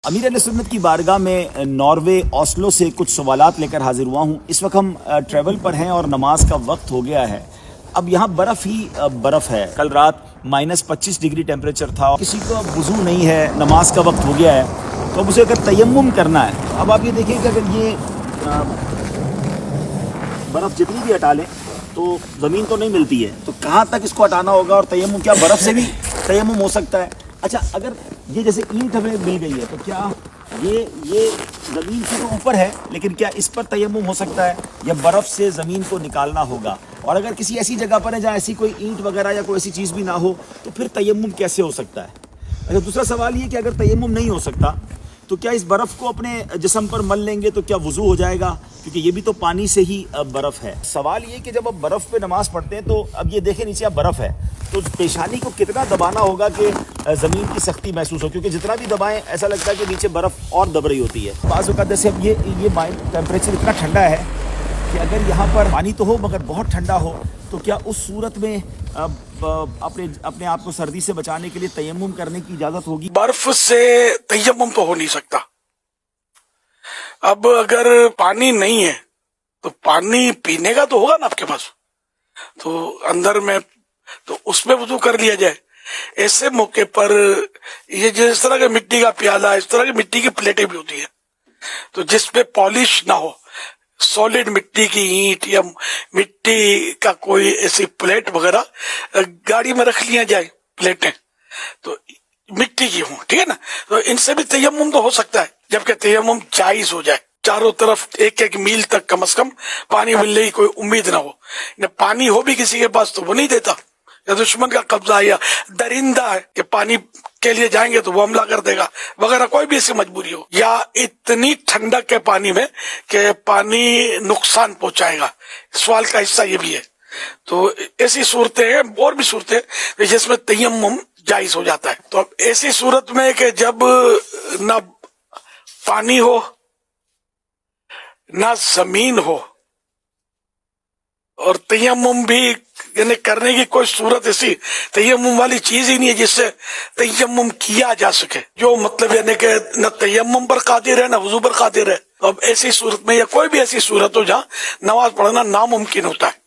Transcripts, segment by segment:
امیر اہل سنت کی بارگاہ میں ناروے اوسلو سے کچھ سوالات لے کر حاضر ہوا ہوں۔ اس وقت ہم ٹریول پر ہیں اور نماز کا وقت ہو گیا ہے۔ اب یہاں برف ہی برف ہے۔ کل رات -25 ڈگری ٹیمپریچر تھا۔ کسی کو وضو نہیں ہے، نماز کا وقت ہو گیا ہے، تو اب اسے اگر تیمم کرنا ہے، اب آپ یہ دیکھیں کہ اگر یہ برف جتنی بھی ہٹا لیں تو زمین تو نہیں ملتی ہے، تو کہاں تک اس کو ہٹانا ہوگا؟ اور تیمم کیا برف سے بھی تیمم ہو سکتا ہے؟ اچھا، اگر یہ جیسے اینٹ ہمیں مل گئی ہے تو کیا یہ زمین سے تو اوپر ہے، لیکن کیا اس پر تیمم ہو سکتا ہے یا برف سے زمین کو نکالنا ہوگا؟ اور اگر کسی ایسی جگہ پر ہے جہاں ایسی کوئی اینٹ وغیرہ یا کوئی ایسی چیز بھی نہ ہو تو پھر تیمم کیسے ہو سکتا ہے؟ اچھا، دوسرا سوال یہ کہ اگر تیمم نہیں ہو سکتا تو کیا اس برف کو اپنے جسم پر مل لیں گے تو کیا وضو ہو جائے گا؟ کیونکہ یہ بھی تو پانی سے ہی برف ہے۔ سوال یہ کہ جب آپ برف پہ نماز پڑھتے ہیں تو اب یہ دیکھیں نیچے اب برف ہے، تو پیشانی کو کتنا دبانا ہوگا کہ زمین کی سختی محسوس ہو؟ کیونکہ جتنا بھی دبائیں ایسا لگتا ہے کہ نیچے برف اور دب رہی ہوتی ہے۔ بعض اوقات جیسے اب یہ ٹیمپریچر اتنا ٹھنڈا ہے کہ اگر یہاں پر پانی تو ہو مگر بہت ٹھنڈا ہو تو کیا اس صورت میں اپنے آپ کو سردی سے بچانے کے لیے تیمم کرنے کی اجازت ہوگی؟ برف سے تیمم تو ہو نہیں سکتا۔ اب اگر پانی نہیں ہے تو پانی پینے کا تو ہوگا نا آپ کے پاس، تو اندر میں تو اس میں وضو کر لیا جائے۔ ایسے موقع پر یہ جس طرح کے مٹی کا پیالہ، اس طرح کی مٹی کی پلیٹیں بھی ہوتی ہیں تو جس پہ پالش نہ ہو، سالڈ مٹی کی اینٹ یا مٹی کا کوئی ایسی پلیٹ وغیرہ گاڑی میں رکھ لیا جائے، پلیٹیں تو مٹی کی ہوں، ٹھیک ہے نا، تو ان سے بھی تیمم تو ہو سکتا ہے، جبکہ تیمم جائز ہو جائے۔ چاروں طرف ایک میل تک کم از کم پانی ملنے کی کوئی امید نہ ہو۔ پانی ہو بھی کسی کے پاس تو وہ نہیں دیتا، یا دشمن کا قبضہ ہے یا درندہ ہے کہ پانی کے لیے جائیں گے تو وہ حملہ کر دے گا وغیرہ، کوئی بھی ایسی مجبوری ہو، یا اتنی ٹھنڈک ہے پانی میں کہ پانی نقصان پہنچائے گا، سوال کا حصہ یہ بھی ہے۔ تو ایسی صورتیں ہیں، اور بھی صورتیں ہیں جس میں تیمم جائز ہو جاتا ہے۔ تو اب ایسی صورت میں کہ جب نہ پانی ہو نہ زمین ہو اور تیمم بھی یعنی کرنے کی کوئی صورت، ایسی تیمم والی چیز ہی نہیں ہے جس سے تیمم کیا جا سکے، جو مطلب یعنی کہ نہ تیمم پر قادر ہے نہ وضو پر قادر ہے، تو اب ایسی صورت میں یا کوئی بھی ایسی صورت ہو جہاں نماز پڑھنا ناممکن ہوتا ہے،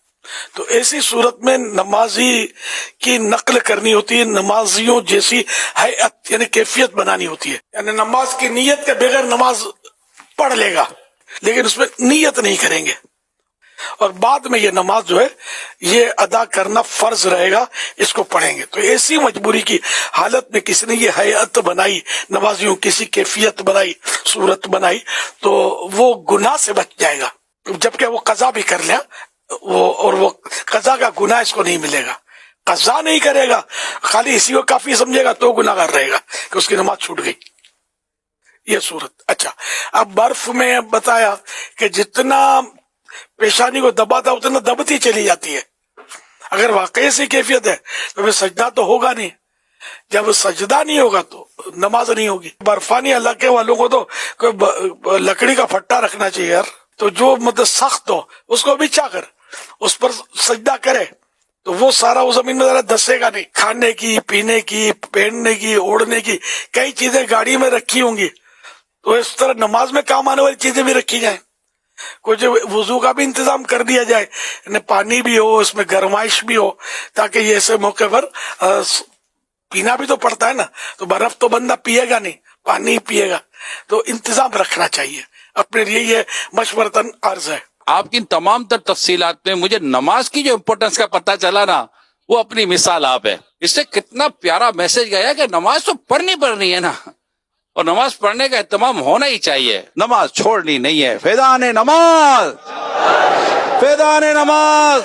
تو ایسی صورت میں نمازی کی نقل کرنی ہوتی ہے، نمازیوں جیسی ہیئت یعنی کیفیت بنانی ہوتی ہے۔ یعنی نماز کی نیت کے بغیر نماز پڑھ لے گا لیکن اس میں نیت نہیں کریں گے، اور بعد میں یہ نماز جو ہے یہ ادا کرنا فرض رہے گا، اس کو پڑھیں گے۔ تو ایسی مجبوری کی حالت میں کسی نے یہ ہیئت بنائی، نمازیوں کسی کیفیت بنائی، صورت بنائی، تو وہ گناہ سے بچ جائے گا، جبکہ وہ قضا بھی کر لیا، وہ قضا کا گناہ اس کو نہیں ملے گا۔ قضا نہیں کرے گا، خالی اسی کو کافی سمجھے گا تو گناہ گار رہے گا کہ اس کی نماز چھوٹ گئی، یہ صورت۔ اچھا، اب برف میں بتایا کہ جتنا پیشانی کو دباتا اتنا دبتی چلی جاتی ہے۔ اگر واقعی سے کیفیت ہے تو پھر سجدہ تو ہوگا نہیں، جب سجدہ نہیں ہوگا تو نماز نہیں ہوگی۔ برفانی علاقے والوں کو تو کوئی لکڑی کا پھٹا رکھنا چاہیے یار، تو جو مطلب سخت ہو اس کو بچھا کر اس پر سجدہ کرے تو وہ سارا اس زمین میں ذرا دسے گا نہیں۔ کھانے کی، پینے کی، پہننے کی، اوڑھنے کی کئی چیزیں گاڑی میں رکھی ہوں گی، تو اس طرح نماز میں کام آنے والی چیزیں بھی رکھی جائیں، کچھ وضو کا بھی انتظام کر دیا جائے، یعنی پانی بھی ہو، اس میں گرمائش بھی ہو، تاکہ یہ ایسے موقع پر پینا بھی تو پڑتا ہے نا، تو برف تو بندہ پیے گا نہیں، پانی پیے گا، تو انتظام رکھنا چاہیے۔ اپنے لیے یہ مشورتاً عرض ہے۔ آپ کی تمام تر تفصیلات میں مجھے نماز کی جو امپورٹنس کا پتہ چلا نا، وہ اپنی مثال آپ ہے۔ اس سے کتنا پیارا میسج گیا کہ نماز تو پڑھنی ہے نا، اور نماز پڑھنے کا اہتمام ہونا ہی چاہیے، نماز چھوڑنی نہیں ہے۔ فیضان نماز، فیضان نماز۔